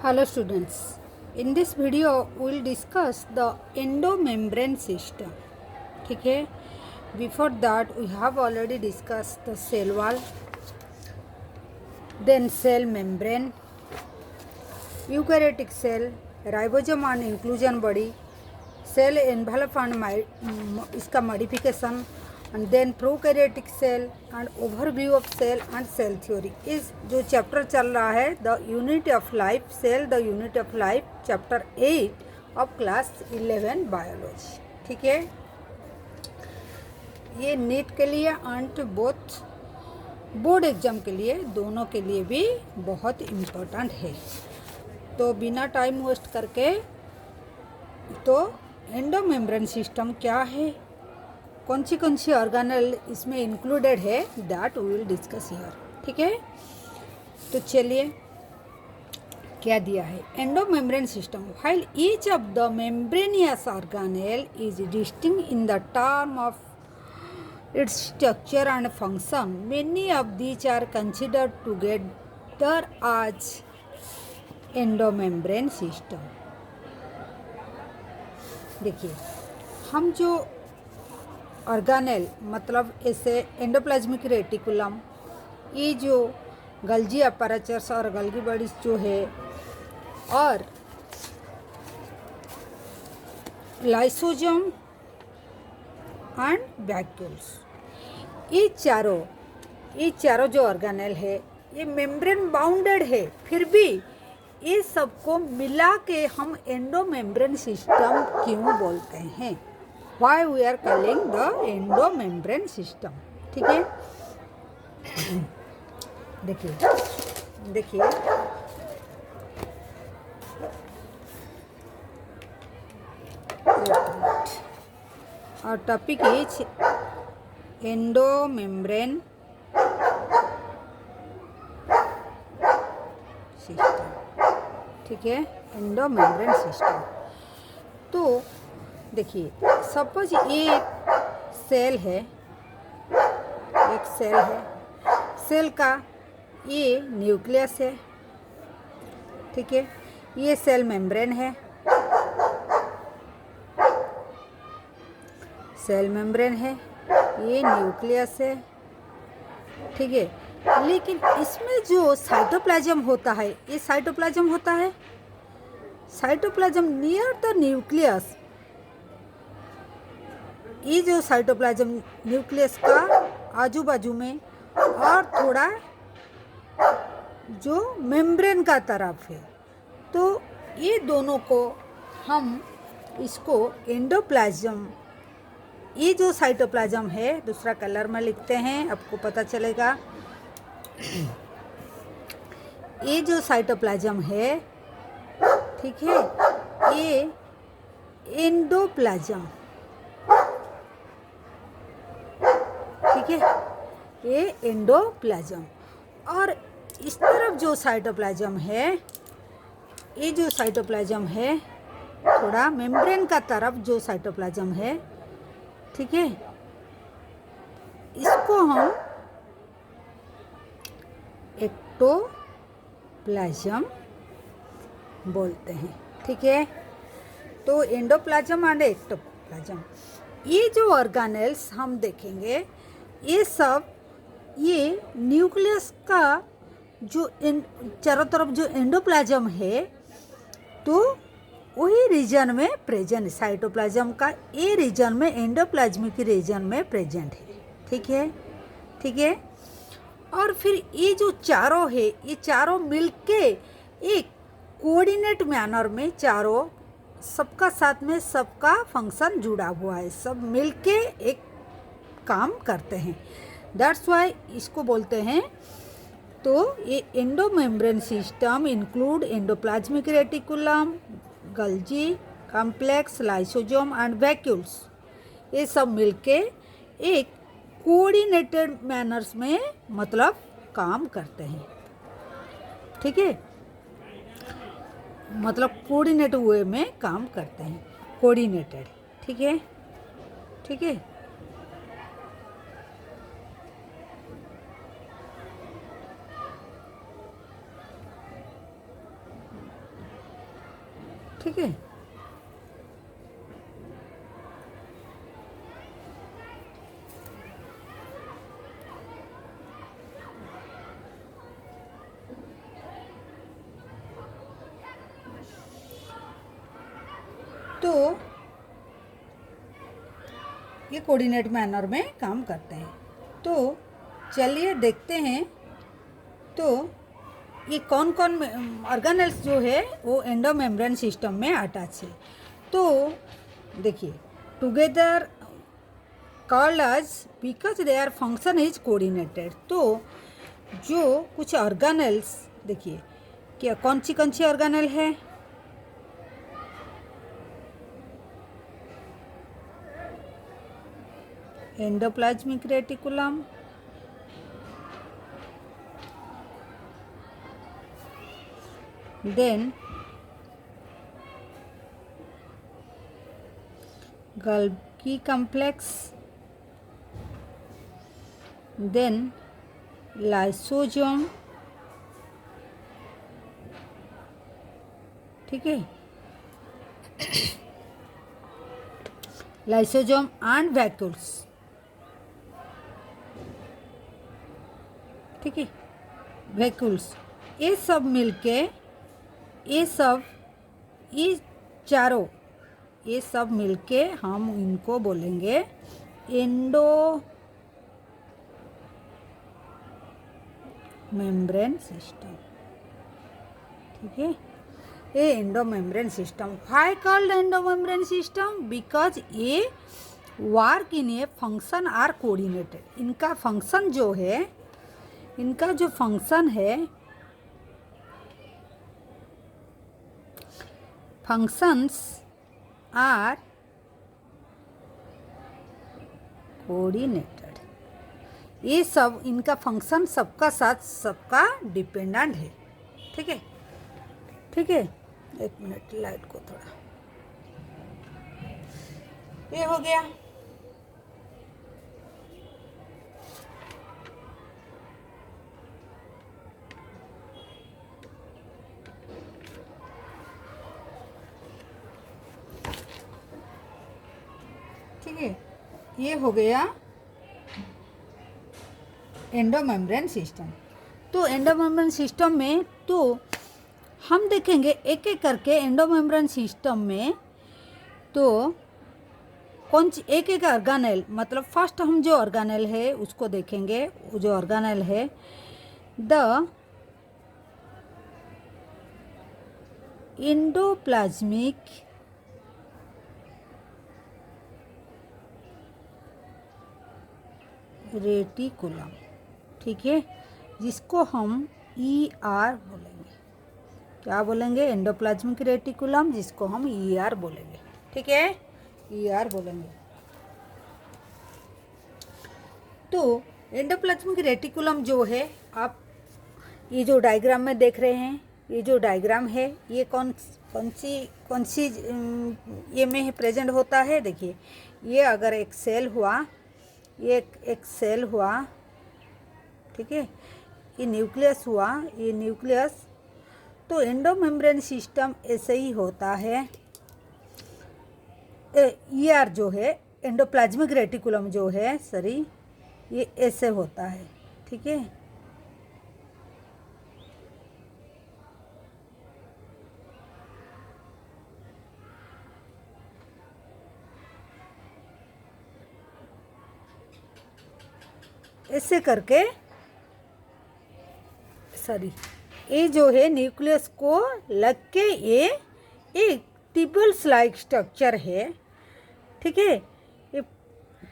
Hello students, in this video we will discuss the endomembrane system. ठीक है, before that we have already discussed the cell wall, then cell membrane, eukaryotic cell, ribosome and inclusion body, cell envelope and इसका modification, and then prokaryotic cell and overview of cell and cell theory. इस जो chapter चल रहा है the unit of life cell the unit of life chapter 8 of class 11 biology. ठीक है, ये NEET के लिए एंड बोथ बोर्ड एग्जाम के लिए दोनों के लिए भी बहुत इम्पोर्टेंट है. तो बिना टाइम वेस्ट करके तो एंडोमेम्ब्रेन सिस्टम क्या है, कौन सी ऑर्गेनेल इसमें इंक्लूडेड है, that we will discuss here. ठीक है, तो चलिए क्या दिया है. Endomembrane system while each of the membranous organelle is distinct in the term of its structure and function, many of these are considered together as endomembrane system. देखिए, हम जो ऑर्गेनेल मतलब ऐसे एंडोप्लाज्मिक रेटिकुलम, ये जो गल्जी अपैरेचर्स और गल्गी बॉडीज जो है और लाइसोसोम एंड वैक्यूल्स, ये चारों जो ऑर्गेनेल है ये मेम्ब्रेन बाउंडेड है, फिर भी ये सबको मिला के हम एंडोमेम्ब्रेन सिस्टम क्यों बोलते हैं, why we are calling the endomembrane system. ठीक है, देखिए और टॉपिक इज एंडोमेम्ब्रेन सिस्टम. ठीक है, एंडोमेम्ब्रेन सिस्टम. तो देखिए, सपोज ये सेल है, एक सेल है, सेल का ये न्यूक्लियस है. ठीक है, ये सेल मेम्ब्रेन है, सेल मेम्ब्रेन है, ये न्यूक्लियस है. ठीक है, लेकिन इसमें जो साइटोप्लाज्म होता है, ये साइटोप्लाज्म होता है, साइटोप्लाज्म नियर द न्यूक्लियस, ये जो साइटोप्लाज्म न्यूक्लियस का आजू बाजू में और थोड़ा जो मेम्ब्रेन का तरफ है, तो ये दोनों को हम इसको एंडोप्लाज्म, ये जो साइटोप्लाज्म है दूसरा कलर में लिखते हैं, आपको पता चलेगा. ये जो साइटोप्लाज्म है, ठीक है, ये एंडोप्लाज्म, ठीक है, ये एंडोप्लाज्म. और इस तरफ जो साइटोप्लाज्म है, ये जो साइटोप्लाज्म है थोड़ा मेम्ब्रेन का तरफ जो साइटोप्लाज्म है, ठीक है, इसको हम एक्टोप्लाज्म बोलते हैं. ठीक है, तो एंडोप्लाज्म एंड एक्टोप्लाज्म, ये जो ऑर्गेनेल्स हम देखेंगे ये सब ये न्यूक्लियस का जो चारों तरफ जो एंडोप्लाज्म है, तो वही रीजन में प्रेजेंट, साइटोप्लाज्म का ये रीजन में एंडोप्लाज्मिक रीजन में प्रेजेंट है. ठीक है, ठीक है, और फिर ये जो चारों है, ये चारों मिलके एक कोऑर्डिनेट मैनर में चारों सबका साथ में सबका फंक्शन जुड़ा हुआ है, सब मिलके एक काम करते हैं. दैट्स वाई इसको बोलते हैं. तो ये endomembrane system include endoplasmic reticulum, गल्जी complex, lysosome and vacuoles. ये सब मिलके एक कोऑर्डिनेटेड मैनर्स में मतलब काम करते हैं. ठीक है, मतलब कोऑर्डिनेट वे में काम करते हैं, कोऑर्डिनेटेड. ठीक है, ठीक है. ठीक है। तो ये कोऑर्डिनेट मैनर में काम करते हैं। तो चलिए देखते हैं। तो ये कौन कौन ऑर्गेनेल्स जो है वो एंडोमेम्ब्रेन सिस्टम में अटैच है। तो देखिए, together called as because their function is coordinated. तो जो कुछ ऑर्गेनेल्स देखिए, क्या कौन सी ऑर्गेनेल है। Endoplasmic reticulum, then Golgi complex, then lysosome, ठीक है, lysosome and vacuoles, ठीक है, vacuoles, ये सब मिलके ये चारों ये सब मिलके हम इनको बोलेंगे एंडोमेम्ब्रेन सिस्टम, ठीक है। ये endomembrane system why called endomembrane system, because ये work in a function are coordinated. इनका जो फंक्शन है functions are coordinated। ये सब इनका फंक्शन सबका साथ सबका डिपेंडेंट है, ठीक है, ठीक है। एक मिनट, लाइट को थोड़ा, ये हो गया। ठीक है, ये हो गया एंडोमेम्ब्रेन सिस्टम। तो एंडोमेम्ब्रेन सिस्टम में तो हम देखेंगे एक एक करके एंडोमेम्ब्रेन सिस्टम में। तो कौन सी एक ऑर्गेनेल, मतलब फर्स्ट हम जो ऑर्गेनेल है उसको देखेंगे। वो जो ऑर्गेनेल है द एंडोप्लाज्मिक रेटिकुलम, ठीक है, जिसको हम ER बोलेंगे। क्या बोलेंगे? एंडोप्लाज्मिक रेटिकुलम, जिसको हम ER बोलेंगे, ठीक है, ER बोलेंगे। तो एंडोप्लाज्मिक रेटिकुलम जो है, आप ये जो डायग्राम में देख रहे हैं, ये जो डायग्राम है ये कौन सी ये में प्रेजेंट होता है। देखिए, ये अगर एक सेल हुआ, ये एक सेल हुआ, ठीक है, ये न्यूक्लियस हुआ, ये न्यूक्लियस। तो एंडोमेम्ब्रेन सिस्टम ऐसे ही होता है। ER जो है, एंडोप्लाज्मिक रेटिकुलम जो है, सॉरी, ये ऐसे होता है, ठीक है। ऐसे करके, सॉरी, ये जो है न्यूक्लियस को लग के ये एक टिबल्स लाइक स्ट्रक्चर है, ठीक है, ये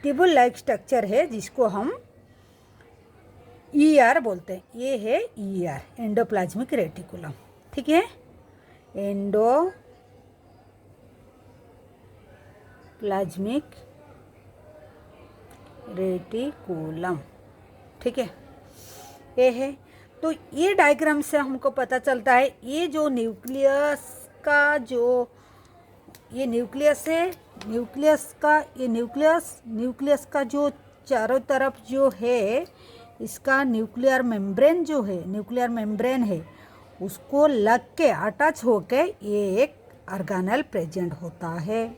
टिबल लाइक स्ट्रक्चर है जिसको हम ER बोलते हैं। ये है ER, एंडोप्लाज्मिक रेटिकुलम, ठीक है, एंडोप्लाज्मिक रेटिकुलम, ठीक है, ये है। तो ये डायग्राम से हमको पता चलता है, ये जो न्यूक्लियस का जो ये न्यूक्लियस है, न्यूक्लियस का जो चारों तरफ जो है, इसका न्यूक्लियर मेम्ब्रेन है, उसको लग के अटैच होके ये एक ऑर्गेनेल प्रेजेंट होता है।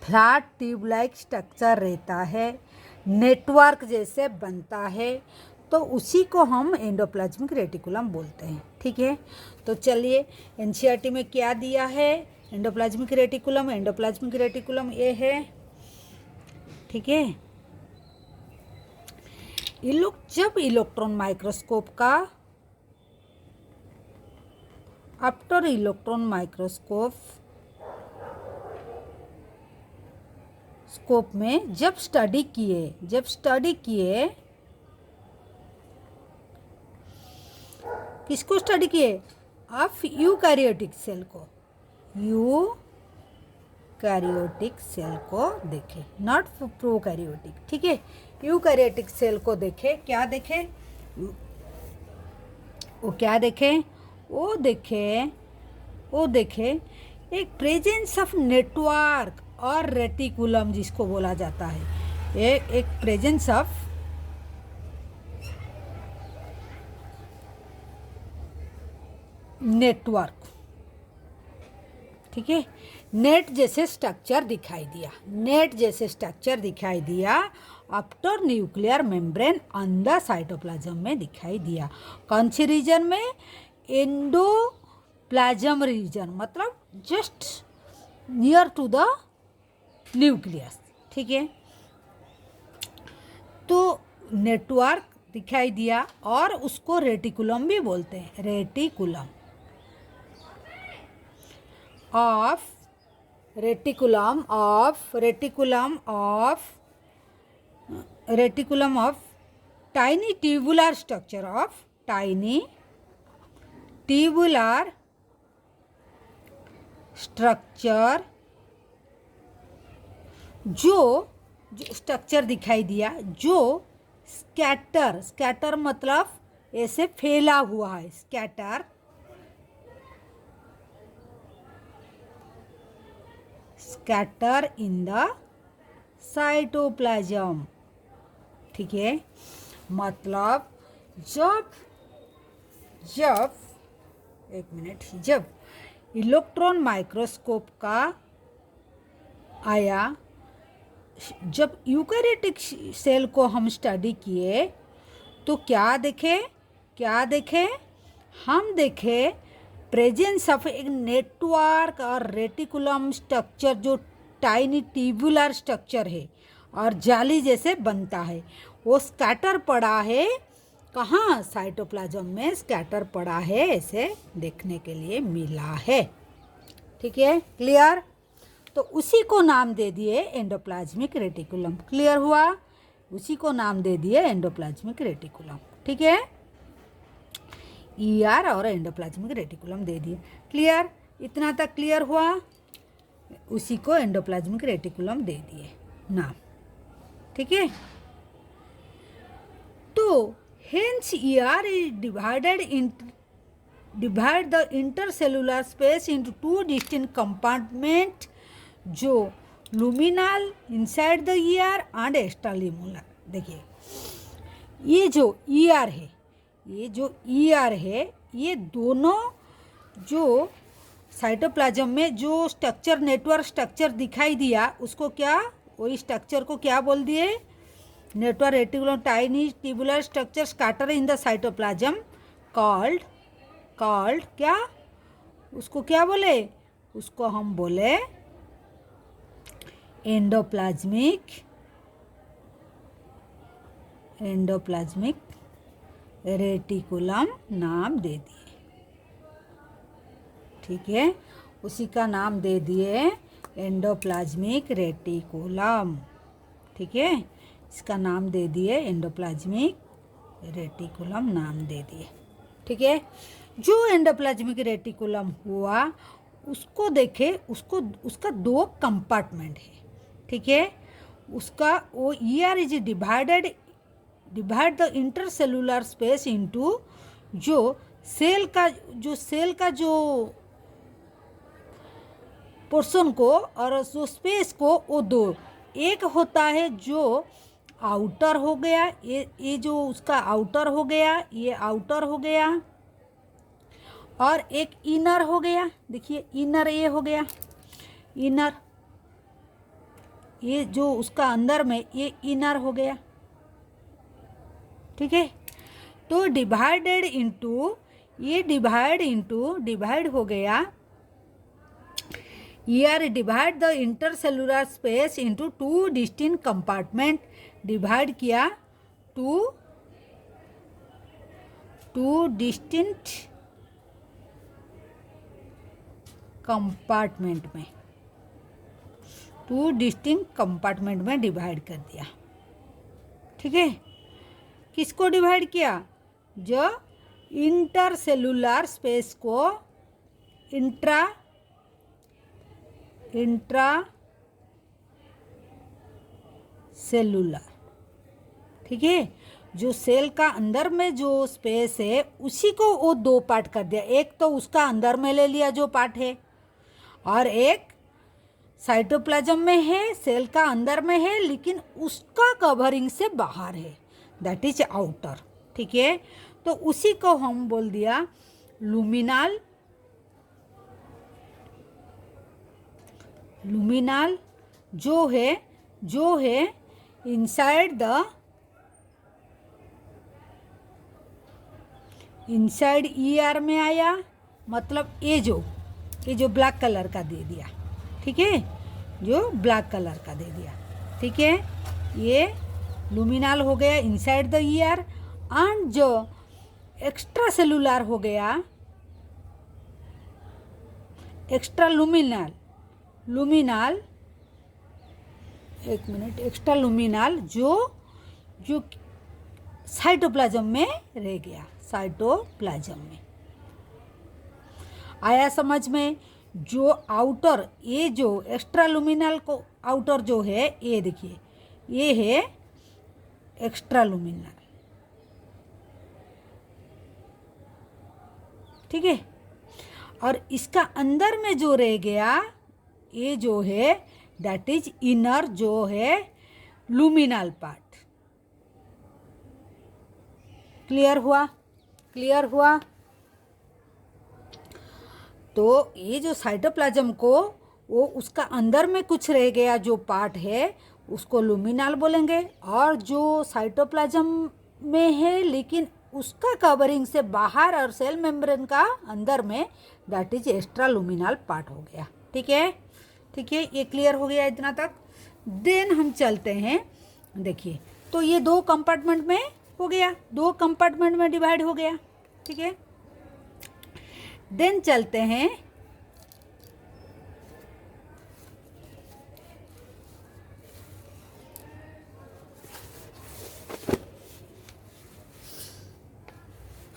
फ्लैट ट्यूब लाइक स्ट्रक्चर रहता है, नेटवर्क जैसे बनता है, तो उसी को हम एंडोप्लाज्मिक रेटिकुलम बोलते हैं। ठीक है, तो चलिए एनसीईआरटी में क्या दिया है एंडोप्लाज्मिक रेटिकुलम। एंडोप्लाज्मिक रेटिकुलम ये है। ठीक है, जब इलेक्ट्रॉन माइक्रोस्कोप का आफ्टर इलेक्ट्रॉन माइक्रोस्कोप में जब स्टडी किए किसको स्टडी किए? ऑफ यूकैरियोटिक सेल को, यूकैरियोटिक सेल को देखे, नॉट प्रोकैरियोटिक। ठीक है, यूकैरियोटिक सेल को देखे, क्या देखे? वो देखे एक प्रेजेंस ऑफ नेटवर्क और रेटिकुलम जिसको बोला जाता है। एक प्रेजेंस ऑफ नेटवर्क। ठीक है, नेट जैसे स्ट्रक्चर दिखाई दिया after nuclear membrane on the cytoplasm में दिखाई दिया। कौन सी रीजन में? एंडोप्लाज्म रीजन, मतलब just near to the nucleus. ठीक है, तो नेटवर्क दिखाई दिया और उसको रेटिकुलम भी बोलते हैं। Reticulum of tiny tubular structure जो स्ट्रक्चर दिखाई दिया, जो स्कैटर मतलब ऐसे फैला हुआ है। Scatter in the cytoplasm. ठीक है, मतलब जब इलेक्ट्रॉन माइक्रोस्कोप का आया, जब यूकैरियोटिक सेल को हम स्टडी किए तो क्या देखे? हम देखे प्रेजेंस ऑफ एक नेटवर्क और रेटिकुलम स्ट्रक्चर जो टाइनी ट्यूबुलर स्ट्रक्चर है और जाली जैसे बनता है। वो स्कैटर पड़ा है, कहाँ? साइटोप्लाज्म में स्कैटर पड़ा है, ऐसे देखने के लिए मिला है। ठीक है, क्लियर? तो उसी को नाम दे दिए एंडोप्लाज्मिक रेटिकुलम। क्लियर हुआ? उसी को नाम दे दिए एंडोप्लाज्मिक रेटिकुलम। ठीक है, ईआर और एंडोप्लाज्मिक रेटिकुलम दे दिए। क्लियर? इतना तक क्लियर हुआ? उसी को एंडोप्लाज्मिक रेटिकुलम दे दिए नाम। ठीक है, तो hence ER is divide the intercellular space into two distinct compartments, जो luminal inside the ER and extraluminal। देखिए ये जो ER है, ये दोनों जो साइटोप्लाज्म में जो स्ट्रक्चर, नेटवर्क स्ट्रक्चर दिखाई दिया, उसको क्या, वही स्ट्रक्चर को क्या बोल दिए? Network reticulum tiny tubular structure scatter in the cytoplasm called क्या, उसको क्या बोले? उसको हम बोले एंडोप्लाज्मिक रेटिकुलम नाम दे दिए। ठीक है, उसी का नाम दे दिए एंडोप्लाज्मिक रेटिकुलम। ठीक है, इसका नाम दे दिए एंडोप्लाज्मिक रेटिकुलम नाम दे दिए। ठीक है, जो एंडोप्लाज्मिक रेटिकुलम हुआ उसको देखे, उसका दो कंपार्टमेंट है। ठीक है, उसका वो ER is divide the intercellular space into, जो सेल का जो पोर्शन को और जो स्पेस को, वो दो, एक होता है जो आउटर हो गया, ये जो उसका आउटर हो गया, ये आउटर हो गया, और एक इनर हो गया, देखिए इनर ये हो गया, इनर ये जो उसका अंदर में ये इनर हो गया, ठीक है। तो डिवाइडेड इनटू ये डिवाइड हो गया, Here divide the intercellular space into two distinct compartment, divide किया टू डिस्टिंक्ट कंपार्टमेंट में, डिवाइड कर दिया, ठीक है। किसको डिवाइड किया? जो इंटरसेलुलर स्पेस को इंट्रा सेलुलर, ठीक है। जो सेल का अंदर में जो स्पेस है उसी को वो दो पार्ट कर दिया, एक तो उसका अंदर में ले लिया जो पार्ट है, और एक साइटोप्लाज्म में है, सेल का अंदर में है लेकिन उसका कवरिंग से बाहर है, दैट इज आउटर, ठीक है। तो उसी को हम बोल दिया लुमिनाल जो है इनसाइड ईआर में आया, मतलब ये जो ब्लैक कलर का दे दिया, ठीक है, जो ब्लैक कलर का दे दिया, ठीक है। ये लुमिनाल हो गया इनसाइड द ईआर, एंड जो एक्स्ट्रा सेलुलर हो गया एक्स्ट्रा लुमिनाल, एक मिनट, एक्स्ट्रा लुमिनाल जो साइटोप्लाज्म में रह गया, साइटोप्लाज्म में आया समझ में। जो आउटर, ये जो एक्स्ट्रा लुमिनाल को आउटर जो है, ये देखिए ये है एक्स्ट्रा लुमिनाल, ठीक है। और इसका अंदर में जो रह गया ये जो है दैट इज इनर, जो है लुमिनल पार्ट। क्लियर हुआ? तो ये जो साइटोप्लाज्म को वो उसका अंदर में कुछ रह गया जो पार्ट है उसको लुमिनल बोलेंगे, और जो साइटोप्लाज्म में है लेकिन उसका कवरिंग से बाहर और सेल मेम्ब्रेन का अंदर में, दैट इज एक्स्ट्रा लुमिनल पार्ट हो गया, ठीक है। ये क्लियर हो गया इतना तक। देन हम चलते हैं, देखिए तो ये दो कंपार्टमेंट में हो गया, दो कंपार्टमेंट में डिवाइड हो गया, ठीक है। देन चलते हैं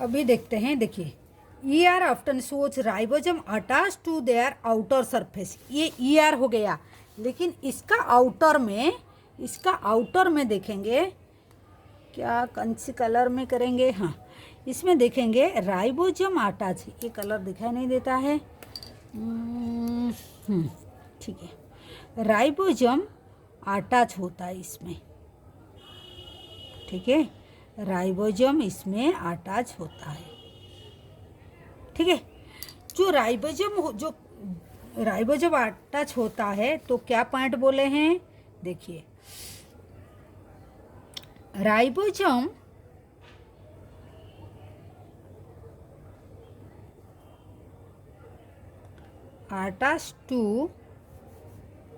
अभी देखते हैं, देखिए ER often shows ribosome attach to their outer surface, ये ER हो गया, लेकिन इसका आउटर में देखेंगे क्या, कौन सी कलर में करेंगे, हाँ इसमें देखेंगे राइबोसोम अटैच, ये कलर दिखाई नहीं देता है, ठीक है, राइबोसोम अटैच होता है इसमें, ठीक है, राइबोसोम इसमें अटैच होता है, ठीक है। जो राइबोसोम अटैच होता है तो क्या पॉइंट बोले हैं, देखिए ribosome attach to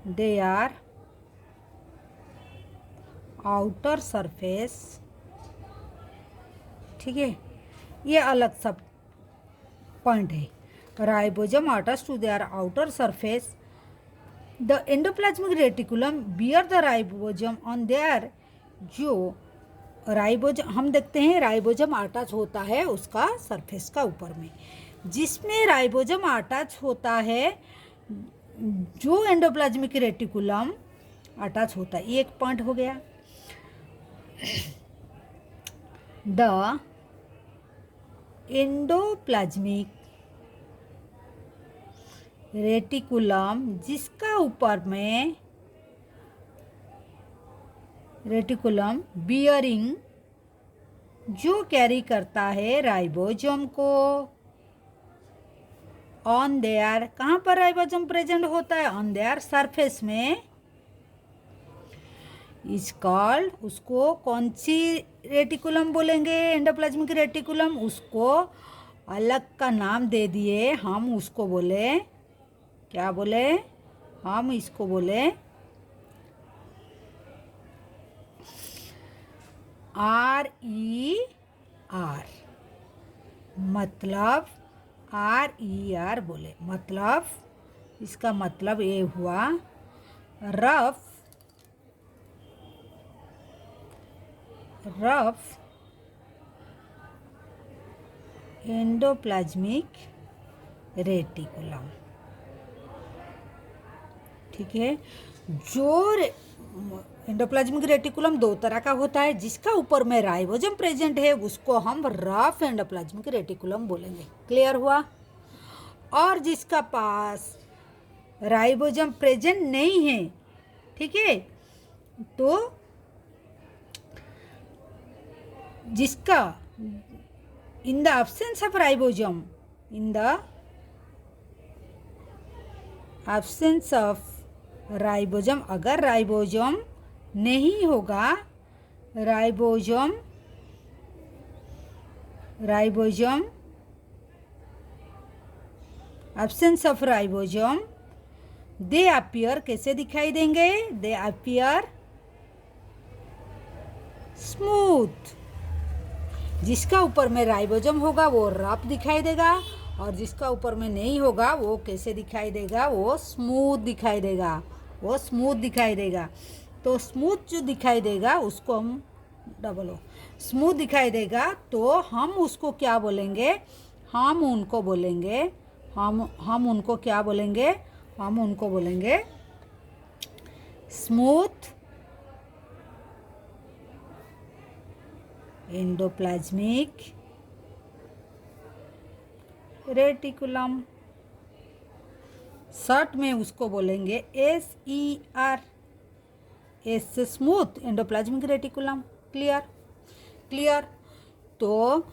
their outer surface, ठीक है, ये अलग सब पॉइंट है। Ribosome attach to their outer surface, the endoplasmic reticulum bear the ribosome on their, जो राइबोसोम हम देखते हैं राइबोसोम अटैच होता है उसका सरफेस का ऊपर में, जिसमें राइबोसोम अटैच होता है जो एंडोप्लाज्मिक रेटिकुलम अटैच होता है, ये एक पॉइंट हो गया। द एंडोप्लाज्मिक रेटिकुलम, जिसका ऊपर में रेटिकुलम बियरिंग, जो कैरी करता है राइबोसोम को, ऑन देयर, कहाँ पर राइबोसोम प्रेजेंट होता है? ऑन देयर सरफेस में इज कॉल्ड, उसको कौन सी रेटिकुलम बोलेंगे? Endoplasmic reticulum. उसको अलग का नाम दे दिए, हम उसको बोले, क्या बोले? हम इसको बोले RER, मतलब RER बोले, मतलब इसका मतलब ये हुआ रफ एंडोप्लाज्मिक रेटिकुलम। ठीक है, जो एंडोप्लाज्मिक रेटिकुलम दो तरह का होता है, जिसका ऊपर में राइबोसोम प्रेजेंट है उसको हम रफ एंडोप्लाज्मिक रेटिकुलम बोलेंगे। क्लियर हुआ? और जिसका पास राइबोसोम प्रेजेंट नहीं है, ठीक है, तो जिसका in the absence of ribosome, in the absence of ribosome, अगर राइबोसोम नहीं होगा, ribosome absence of ribosome, they appear, कैसे दिखाई देंगे? दे अपीयर स्मूथ। जिसका ऊपर में राइबोसोम होगा वो रफ दिखाई देगा, और जिसका ऊपर में नहीं होगा वो कैसे दिखाई देगा? वो स्मूथ दिखाई देगा, वो स्मूथ दिखाई देगा। तो स्मूथ जो दिखाई देगा उसको हम स्मूथ दिखाई देगा, तो हम उसको क्या बोलेंगे? हम उनको बोलेंगे, हम उनको क्या बोलेंगे? हम उनको बोलेंगे स्मूथ एंडोप्लाज्मिक रेटिकुलम। शॉर्ट में उसको बोलेंगे SER, एस से स्मूथ एंडोप्लाज्मिक रेटिकुलम। क्लियर? तो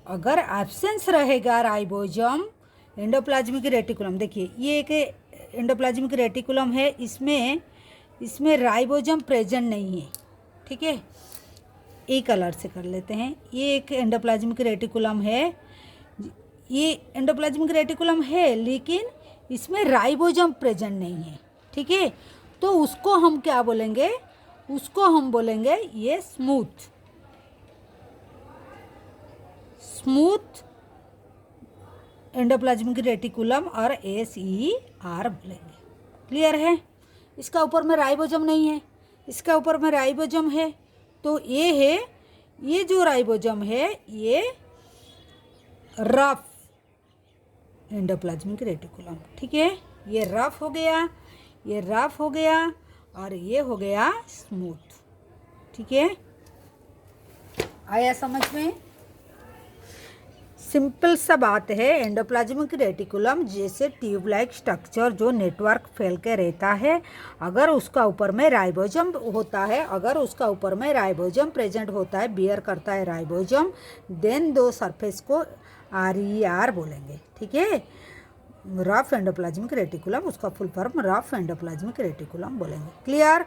अगर एब्सेंस रहेगा राइबोसोम एंडोप्लाज्मिक रेटिकुलम, देखिए ये एक एंडोप्लाज्मिक रेटिकुलम है, इसमें राइबोसोम प्रेजेंट नहीं है। ठीक है, एक कलर से कर लेते हैं। ये एक एंडोप्लाज्मिक रेटिकुलम है, ये एंडोप्लाज्मिक रेटिकुलम है, लेकिन इसमें राइबोसोम प्रेजेंट नहीं है। ठीक है, तो उसको हम क्या बोलेंगे? उसको हम बोलेंगे ये स्मूथ एंडोप्लाज्मिक रेटिकुलम, और SER बोलेंगे। क्लियर है? इसका ऊपर में राइबोसोम नहीं है, इसका ऊपर में राइबोसोम है, तो ये है, ये जो राइबोसोम है ये रफ एंडोप्लाज्मिक रेटिकुलम। ठीक है, ये रफ हो गया, ये रफ हो गया, और ये हो गया स्मूथ। ठीक है, आया समझ में? सिंपल सा बात है। एंडोप्लाज्मिक रेटिकुलम जैसे ट्यूब लाइक स्ट्रक्चर जो नेटवर्क फैल के रहता है, अगर उसका ऊपर में राइबोसोम होता है, अगर उसका ऊपर में राइबोसोम प्रेजेंट होता है, बियर करता है राइबोसोम, देन दो सरफेस को RER बोलेंगे। ठीक है, रफ एंडोप्लाज्मिक रेटिकुलम, उसका full form rough endoplasmic reticulum बोलेंगे। क्लियर?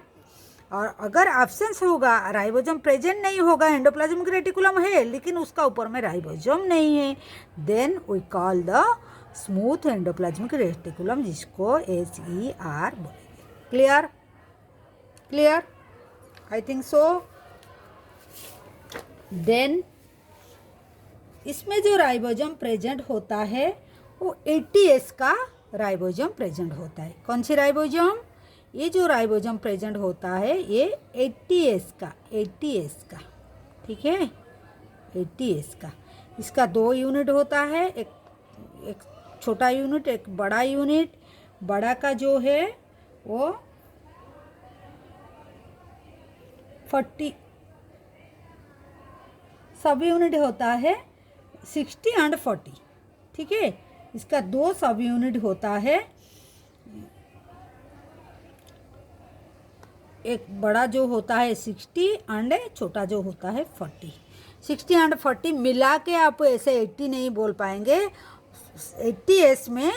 और अगर एब्सेंस होगा, राइबोसोम प्रेजेंट नहीं होगा, एंडोप्लाज्मिक रेटिकुलम है लेकिन उसका ऊपर में राइबोसोम नहीं है, then we call the smooth endoplasmic reticulum, जिसको SER बोलेंगे। Clear? I think so. Then इसमें जो राइबोसोम प्रेजेंट होता है वो 80S का राइबोसोम प्रेजेंट होता है। कौन सी राइबोसोम? ये जो राइबोसोम प्रेजेंट होता है ये 80S का, ठीक है, 80S का। इसका 2 यूनिट होता है, एक छोटा यूनिट, एक बड़ा यूनिट। बड़ा का जो है वो 40 सब यूनिट होता है, 60 एंड 40। ठीक है, इसका 2 सब यूनिट होता है, एक बड़ा जो होता है 60 एंड छोटा जो होता है 40। 60 एंड 40 मिला के आप ऐसे 80 नहीं बोल पाएंगे, 80s में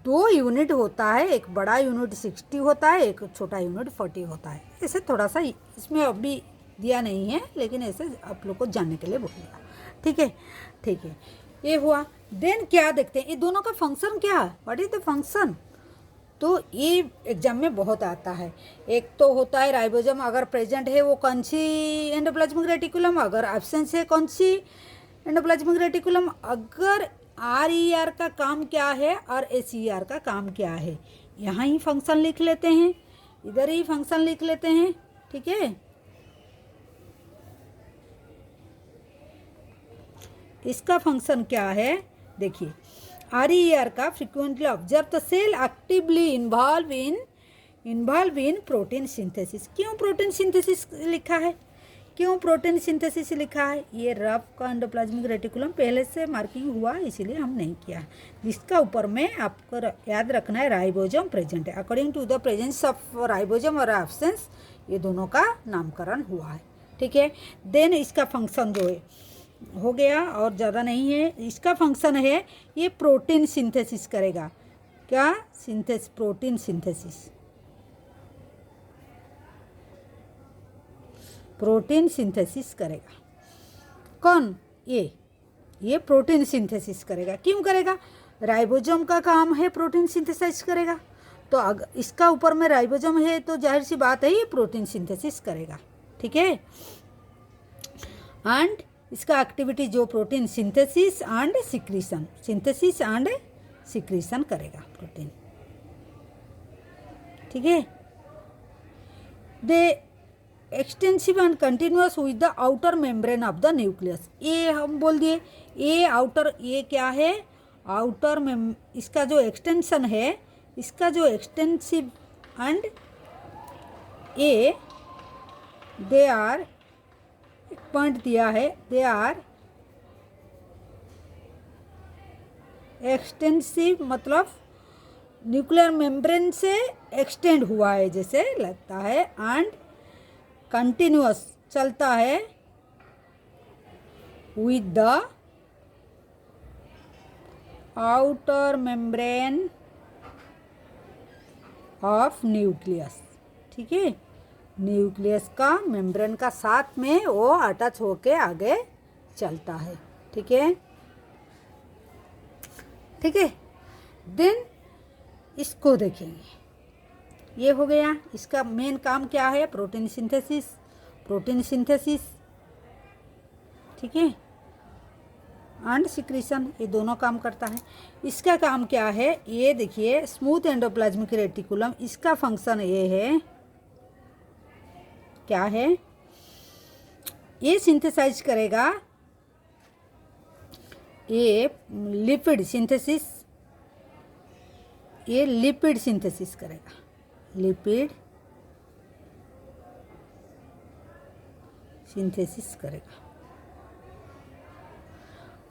2 यूनिट होता है, एक बड़ा यूनिट 60 होता है, एक छोटा यूनिट 40 होता है। ऐसे थोड़ा सा इसमें अभी दिया नहीं है, लेकिन ऐसे आप लोग को जानने के लिए बोल दिया। ठीक है, ठीक है, ये हुआ। देन क्या देखते हैं, ये दोनों का फंक्शन क्या है, व्हाट इज द फंक्शन। तो ये एग्जाम में बहुत आता है। एक तो होता है राइबोसोम अगर प्रेजेंट है वो कौन सी एंडोप्लाज्मिक रेटिकुलम, अगर एब्सेंस है कौन सी एंडोप्लाज्मिक रेटिकुलम, अगर RER का काम क्या है और SER का काम क्या है। यहाँ ही फंक्शन लिख लेते हैं, इधर ही फंक्शन लिख लेते हैं। ठीक है, इसका फंक्शन क्या है देखिए। RER का frequently observe the cell actively involve in protein synthesis. क्यों प्रोटीन सिंथेसिस लिखा है, क्यों प्रोटीन सिंथेसिस लिखा है। ये रफ का एंडोप्लाज्मिक रेटिकुलम पहले से मार्किंग हुआ, इसीलिए हम नहीं किया। जिसका ऊपर में आपको याद रखना है राइबोसोम प्रेजेंट है। According to the presence of ribosome और एब्सेंस ये दोनों का नामकरण हुआ है। ठीक है, देन इसका फंक्शन जो है हो गया और ज़्यादा नहीं है। इसका फंक्शन है ये प्रोटीन सिंथेसिस करेगा। क्या प्रोटीन सिंथेसिस, प्रोटीन सिंथेसिस करेगा। कौन, ये प्रोटीन सिंथेसिस करेगा। क्यों करेगा, राइबोसोम का काम है प्रोटीन सिंथेसाइज करेगा। तो अगर इसका ऊपर में राइबोसोम है तो जाहिर सी बात है ये प्रोटीन सिंथेसिस करेगा। ठीक है, एंड इसका एक्टिविटी जो protein synthesis and secretion, synthesis and secretion करेगा प्रोटीन। ठीक है, they extensive and continuous with the outer membrane of the nucleus. ये हम बोल दिए, ये आउटर, ये क्या है आउटर इसका जो एक्सटेंशन है, इसका जो extensive and a they are point दिया है, दे आर एक्सटेंसिव मतलब न्यूक्लियर मेम्ब्रेन से एक्सटेंड हुआ है जैसे लगता है, एंड कंटिन्यूअस चलता है with the outer membrane of nucleus. ठीक है, न्यूक्लियस का मेम्ब्रेन का साथ में वो अटैच होके आगे चलता है। ठीक है, ठीक है, देन इसको देखेंगे। ये हो गया, इसका मेन काम क्या है प्रोटीन सिंथेसिस, प्रोटीन सिंथेसिस। ठीक है, एंड सिक्रीशन, ये दोनों काम करता है। इसका काम क्या है ये देखिए, स्मूथ एंडोप्लाज्मिक रेटिकुलम, इसका फंक्शन ये है, क्या है, ये सिंथेसाइज करेगा, ये लिपिड सिंथेसिस, ये लिपिड सिंथेसिस करेगा, लिपिड सिंथेसिस करेगा।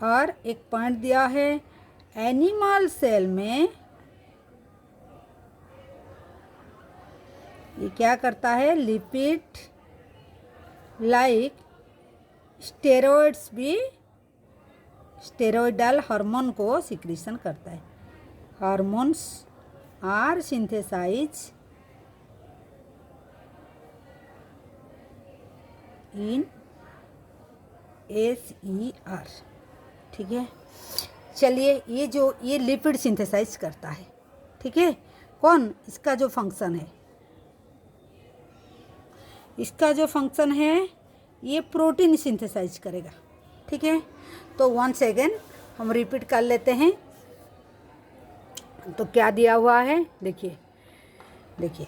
और एक पॉइंट दिया है, एनिमल सेल में ये क्या करता है, लिपिड लाइक स्टेरॉइड्स भी स्टेरॉइडल हार्मोन को सिक्रीशन करता है। Hormones are synthesize in SER। ठीक है, चलिए ये लिपिड सिंथेसाइज करता है। ठीक है, कौन, इसका जो फंक्शन है, इसका जो फंक्शन है ये प्रोटीन सिंथेसाइज करेगा। ठीक है, तो वंस अगेन हम रिपीट कर लेते हैं। तो क्या दिया हुआ है देखिए, देखिए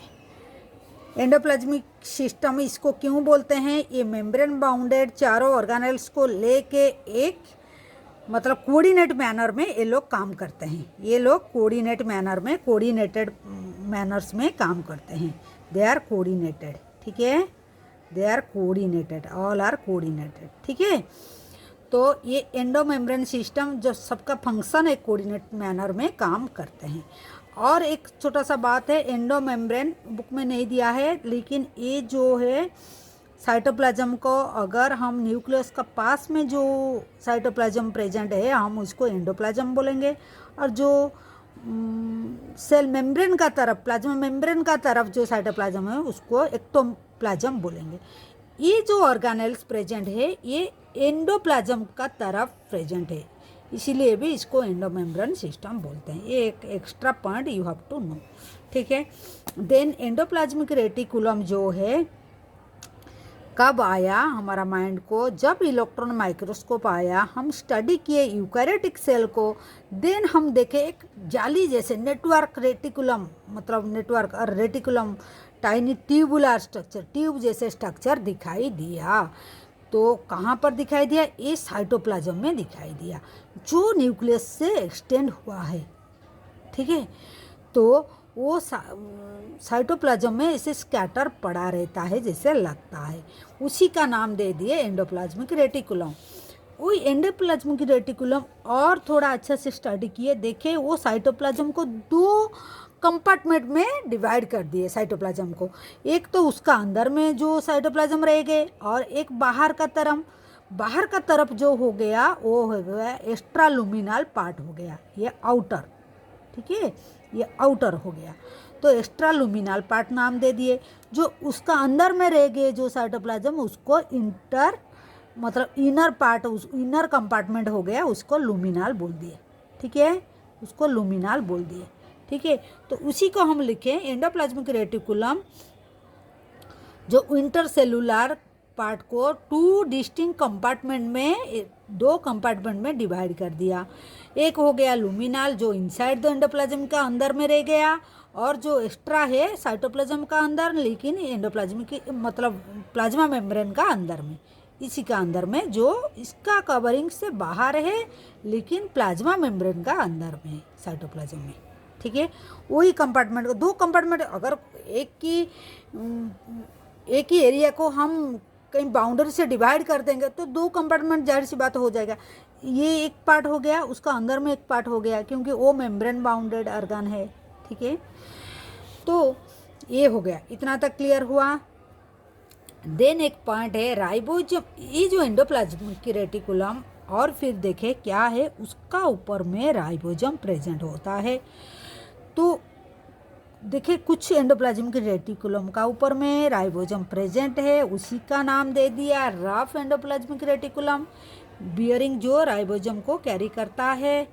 एंडोप्लाज्मिक सिस्टम इसको क्यों बोलते हैं, ये मेम्ब्रेन बाउंडेड चारों ऑर्गेनेल्स को लेके एक मतलब कोऑर्डिनेट मैनर में ये लोग काम करते हैं। ये लोग कोऑर्डिनेट मैनर में, कोऑर्डिनेटेड मैनर्स में काम करते हैं। They are coordinated. ठीक है, they are coordinated, all are coordinated. ठीक है, तो ये एंडोमेम्ब्रेन सिस्टम जो सबका फंक्शन है कोऑर्डिनेट मैनर में काम करते हैं। और एक छोटा सा बात है, एंडोमेम्ब्रेन बुक में नहीं दिया है, लेकिन ये जो है साइटोप्लाज्म को अगर हम न्यूक्लियस का पास में जो साइटोप्लाज्म प्रेजेंट है हम उसको एंडोप्लाज्म बोलेंगे, और जो सेल मेम्ब्रेन का तरफ, प्लाज्मा मेम्ब्रेन का तरफ जो साइटोप्लाज्म है उसको एक्टोप्लाज्म बोलेंगे। ये जो ऑर्गेनेल्स प्रेजेंट है ये एंडोप्लाज्म का तरफ प्रेजेंट है, इसीलिए भी इसको एंडोमेम्ब्रेन सिस्टम बोलते हैं। ये एक extra point you have to know, ठीक है। देन एंडोप्लाज्मिक रेटिकुलम जो है कब आया हमारा माइंड को, जब इलेक्ट्रॉन माइक्रोस्कोप आया, हम स्टडी किए यूकैरियोटिक सेल को, देन हम देखे एक जाली जैसे नेटवर्क रेटिकुलम, मतलब नेटवर्क और reticulum tiny tubular structure, tube जैसे स्ट्रक्चर दिखाई दिया। तो कहाँ पर दिखाई दिया? ये साइटोप्लाज्म में दिखाई दिया जो न्यूक्लियस से एक्सटेंड हुआ है, ठीक है। तो वो साइटोप्लाज्म में इसे स्कैटर पड़ा रहता है जैसे लगता है, उसी का नाम दे दिए एंडोप्लाज्मिक रेटिकुलम। वही एंडोप्लाज्मिक रेटिकुलम और थोड़ा अच्छा से स्टडी किए, देखे वो साइटोप्लाज्म को दो कंपार्टमेंट में डिवाइड कर दिए साइटोप्लाज्म को। एक तो उसका अंदर में जो साइटोप्लाज्म रह गए और एक बाहर का तरफ जो हो गया वो हो गया एक्स्ट्रा लुमिनल पार्ट हो गया, ये आउटर, ठीक है, ये आउटर हो गया। तो एक्स्ट्रा लुमिनल पार्ट नाम दे दिए। जो उसका अंदर में रह गए जो साइटोप्लाज्म उसको इंटर, मतलब इनर पार्ट, उस इनर कंपार्टमेंट हो गया, उसको लुमिनल बोल दिए, ठीक है, उसको लुमिनल बोल दिए, ठीक है। तो उसी को हम लिखें एंडोप्लाज्मिक रेटिकुलम जो इंटरसेलुलर पार्ट को टू डिस्टिंक्ट कंपार्टमेंट में, दो कंपार्टमेंट में डिवाइड कर दिया। एक हो गया लुमिनल जो इनसाइड द एंडोप्लाज्म का अंदर में रह गया, और जो एक्स्ट्रा है साइटोप्लाज्म का अंदर लेकिन एंडोप्लाज्म की मतलब प्लाज्मा मेम्ब्रेन का अंदर में, इसी का अंदर में जो इसका कवरिंग से बाहर है लेकिन प्लाज्मा मेम्ब्रेन का अंदर में साइटोप्लाज्म में, ठीक है। वही कंपार्टमेंट को, दो कंपार्टमेंट, अगर एक ही एरिया को हम कहीं बाउंड्री से डिवाइड कर देंगे तो दो कंपार्टमेंट जाहिर सी बात हो जाएगा। ये एक पार्ट हो गया, उसका अंदर में एक पार्ट हो गया, क्योंकि वो मेम्ब्रेन बाउंडेड ऑर्गन है, ठीक है। तो ये हो गया, इतना तक क्लियर हुआ। देन एक पॉइंट है राइबोसोम, ये जो एंडोप्लाज्मिक रेटिकुलम, और फिर देखे क्या है उसका ऊपर में राइबोसोम प्रेजेंट होता है। तो देखिए कुछ एंडोप्लाज्मिक रेटिकुलम का ऊपर में राइबोसोम प्रेजेंट है, उसी का नाम दे दिया रफ एंडोप्लाज्मिक रेटिकुलम, बियरिंग जो राइबोसोम को कैरी करता है,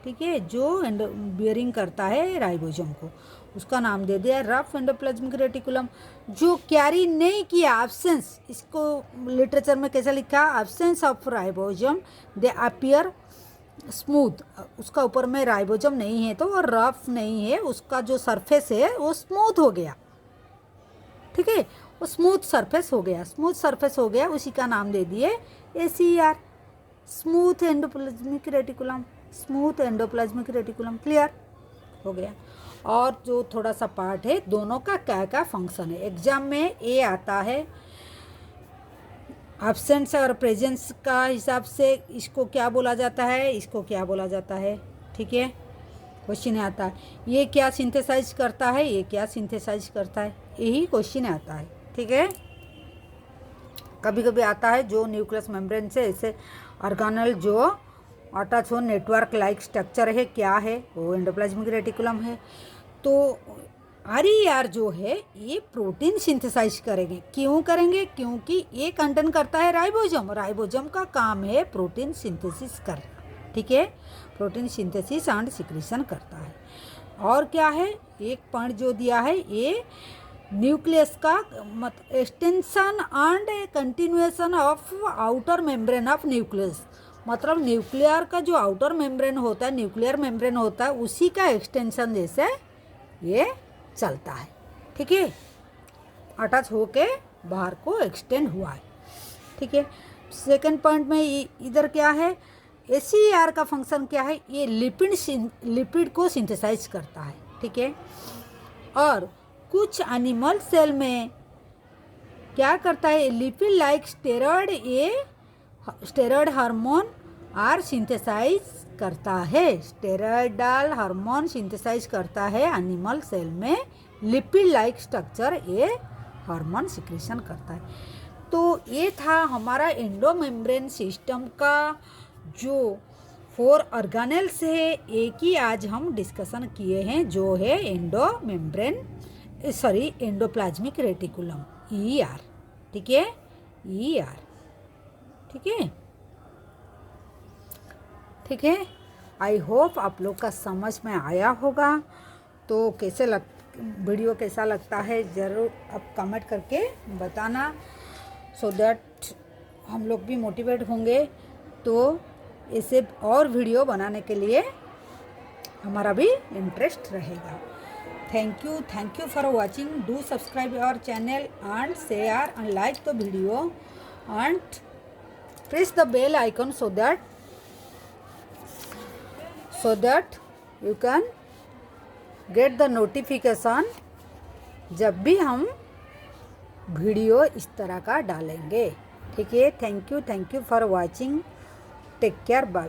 ठीक है, जो बियरिंग करता है राइबोसोम को, उसका नाम दे दिया रफ एंडोप्लाज्मिक रेटिकुलम। जो कैरी नहीं किया, एब्सेंस, इसको लिटरेचर में कैसा लिखा, absence of ribosome they appear smooth, उसका ऊपर में राइबोसोम नहीं है तो वो रफ नहीं है, उसका जो सरफेस है वो स्मूथ हो गया, ठीक है, वो स्मूथ सरफेस हो गया, उसी का नाम दे दिए ACR, smooth endoplasmic reticulum, smooth endoplasmic reticulum, clear हो गया। और जो थोड़ा सा पार्ट है दोनों का क्या क्या फंक्शन है, एग्जाम में ये आता है, एब्सेंस और प्रेजेंस का हिसाब से इसको क्या बोला जाता है, इसको क्या बोला जाता है, ठीक है, क्वेश्चन आता है। ये क्या सिंथेसाइज करता है, ये क्या सिंथेसाइज करता है, यही क्वेश्चन आता है, ठीक है। कभी कभी आता है जो न्यूक्लियस मेम्ब्रेन से ऐसे ऑर्गेनेल जो अटैच हो, नेटवर्क लाइक स्ट्रक्चर है, क्या है वो एंडोप्लाज्मिक रेटिकुलम है। तो RER जो है ये प्रोटीन सिंथेसाइज करेंगे, क्यों करेंगे, क्योंकि ये कंटेन करता है राइबोसोम का काम है प्रोटीन सिंथेसिस करना, ठीक है, प्रोटीन सिंथेसिस एंड सिक्रीशन करता है। और क्या है, एक पॉइंट जो दिया है ये न्यूक्लियस का extension and continuation of outer membrane of nucleus, मतलब न्यूक्लियर का जो आउटर मेम्ब्रेन होता है, न्यूक्लियर मेम्ब्रेन होता है, उसी का एक्सटेंशन जैसे ये चलता है, ठीक है, अटैच होके बाहर को एक्सटेंड हुआ है, ठीक है। सेकंड पॉइंट में इधर क्या है, ACR का फंक्शन क्या है, ये लिपिड को सिंथेसाइज करता है, ठीक है। और कुछ एनिमल सेल में क्या करता है, लिपिड लाइक स्टेरॉयड, ये स्टेरॉयड हार्मोन आर सिंथेसाइज करता है, स्टेरॉयडल हार्मोन सिंथेसाइज करता है एनिमल सेल में, लिपिड लाइक स्ट्रक्चर ये हार्मोन सिक्रीशन करता है। तो ये था हमारा एंडो मेम्ब्रेन सिस्टम का जो 4 ऑर्गेनेल्स है, एक ही आज हम डिस्कशन किए हैं, जो है एंडोप्लाज्मिक रेटिकुलम ER। ठीक है, ER। ठीक है, ठीक है। आई होप आप लोग का समझ में आया होगा। तो वीडियो कैसा लगता है ज़रूर आप कमेंट करके बताना, सो दैट हम लोग भी मोटिवेट होंगे, तो ऐसे और वीडियो बनाने के लिए हमारा भी इंटरेस्ट रहेगा। Thank you for watching. Do subscribe our channel and share and like the video and press the bell icon so that you can get the notification जब भी हम वीडियो इस तरह का डालेंगे। ठीक है, thank you for watching. Take care, bye.